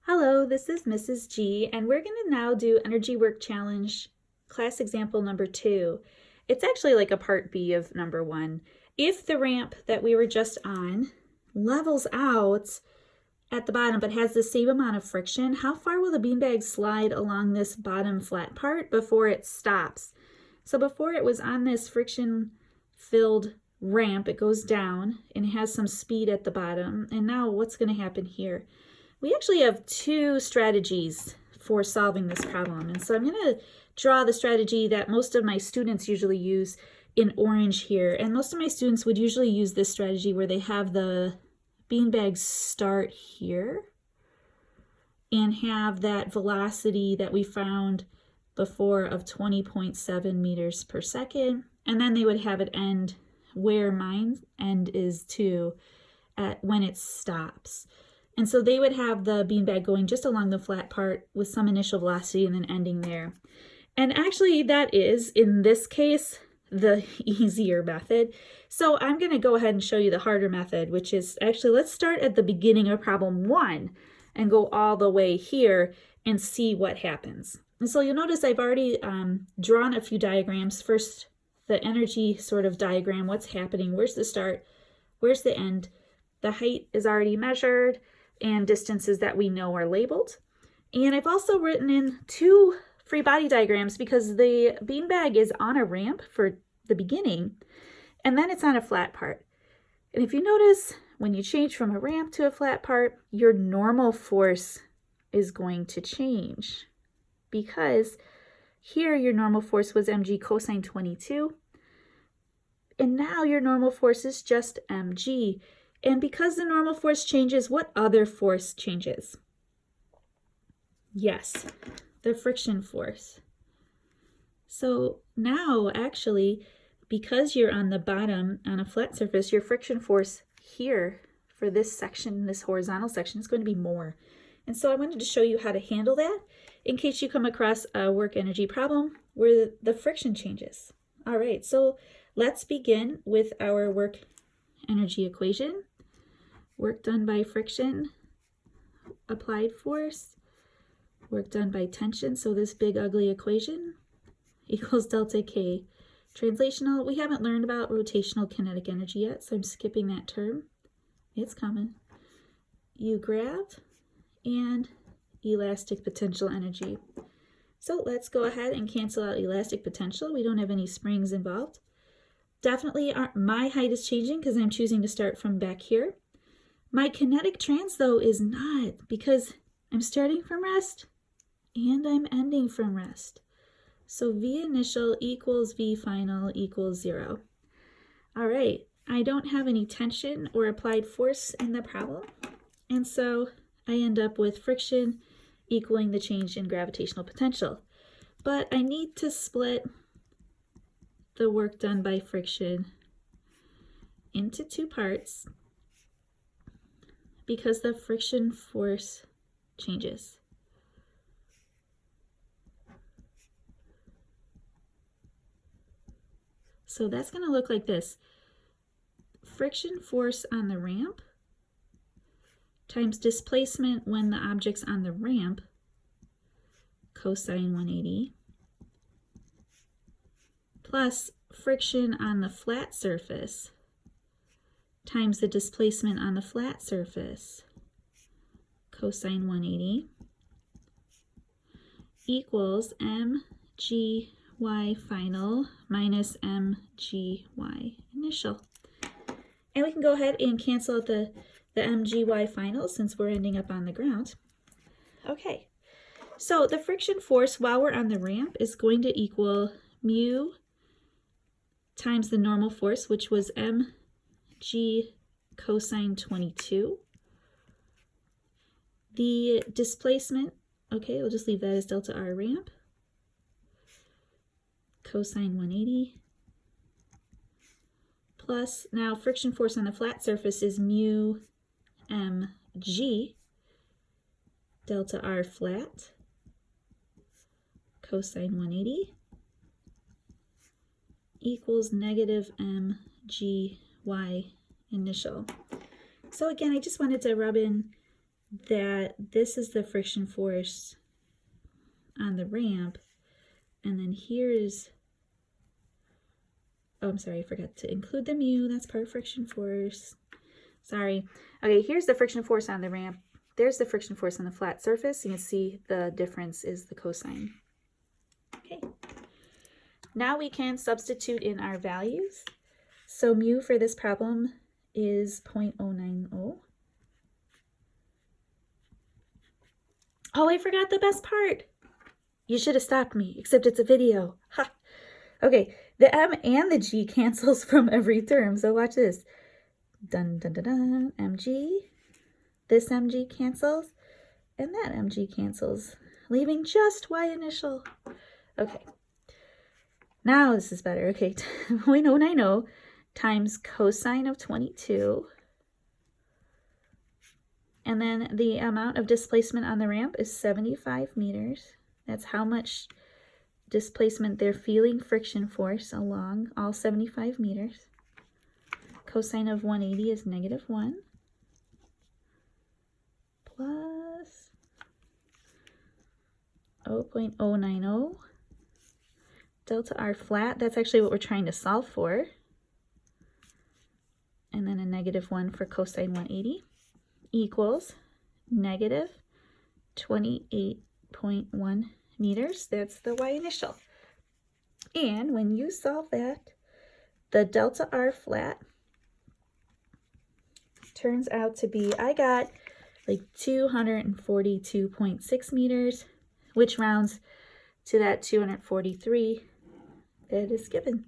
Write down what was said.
Hello, this is Mrs. G, and we're going to now do Energy Work Challenge class example number 2. It's actually like a part B of number 1. If the ramp that we were just on levels out at the bottom but has the same amount of friction, how far will the beanbag slide along this bottom flat part before it stops? So before it was on this friction-filled ramp, it goes down and it has some speed at the bottom. And now what's going to happen here? We actually have two strategies for solving this problem. And so I'm going to draw the strategy that most of my students usually use in orange here. And most of my students would usually use this strategy where they have the beanbags start here and have that velocity that we found before of 20.7 meters per second. And then they would have it end where mine end is too, at when it stops. And so they would have the beanbag going just along the flat part with some initial velocity and then ending there. And actually that is, in this case, the easier method. So I'm going to go ahead and show you the harder method, which is actually, let's start at the beginning of problem 1 and go all the way here and see what happens. And so you'll notice I've already drawn a few diagrams. First, the energy sort of diagram, what's happening, where's the start, where's the end. The height is already measured and distances that we know are labeled. And I've also written in 2 free body diagrams because the beanbag is on a ramp for the beginning, and then it's on a flat part. And if you notice, when you change from a ramp to a flat part, your normal force is going to change, because here your normal force was mg cosine 22, and now your normal force is just mg. And because the normal force changes, what other force changes? Yes, the friction force. So now, actually, because you're on the bottom on a flat surface, your friction force here for this section, this horizontal section, is going to be more. And so I wanted to show you how to handle that in case you come across a work energy problem where the friction changes. All right, so let's begin with our work energy equation. Work done by friction, applied force, work done by tension, so this big ugly equation, equals delta K. Translational, we haven't learned about rotational kinetic energy yet, so I'm skipping that term. It's coming. U grav and elastic potential energy. So let's go ahead and cancel out elastic potential. We don't have any springs involved. Definitely my height is changing because I'm choosing to start from back here. My kinetic trans, though, is not, because I'm starting from rest and I'm ending from rest. So V initial equals V final equals 0. All right, I don't have any tension or applied force in the problem, and so I end up with friction equaling the change in gravitational potential. But I need to split the work done by friction into 2 parts because the friction force changes. So that's going to look like this. Friction force on the ramp times displacement when the object's on the ramp, cosine 180, plus friction on the flat surface times the displacement on the flat surface, cosine 180, equals mgy final minus mgy initial. And we can go ahead and cancel out the mgy final since we're ending up on the ground. Okay, so the friction force while we're on the ramp is going to equal mu times the normal force, which was mg cosine 22. The displacement, okay, we'll just leave that as delta r ramp, cosine 180, plus now friction force on the flat surface is mu mg delta r flat, cosine 180, equals negative mgy initial. So again, I just wanted to rub in that this is the friction force on the ramp, and then here is, oh, I'm sorry, I forgot to include the mu, that's part of friction force. Sorry. Okay, here's the friction force on the ramp. There's the friction force on the flat surface. You can see the difference is the cosine. Okay. Now we can substitute in our values. So mu for this problem is 0.090. Oh, I forgot the best part. You should have stopped me, except it's a video. Ha! Okay, the m and the g cancels from every term, so watch this. Dun dun dun dun, mg. This mg cancels, and that mg cancels, leaving just y initial. Okay. Now this is better. Okay, 0.090 times cosine of 22. And then the amount of displacement on the ramp is 75 meters. That's how much displacement they're feeling friction force along all 75 meters. Cosine of 180 is -1 plus 0.090 delta r flat. That's actually what we're trying to solve for. And then a -1 for cosine 180 equals -28.1 meters. That's the y initial. And when you solve that, the delta r flat turns out to be, I got like 242.6 meters, which rounds to that 243 that is given.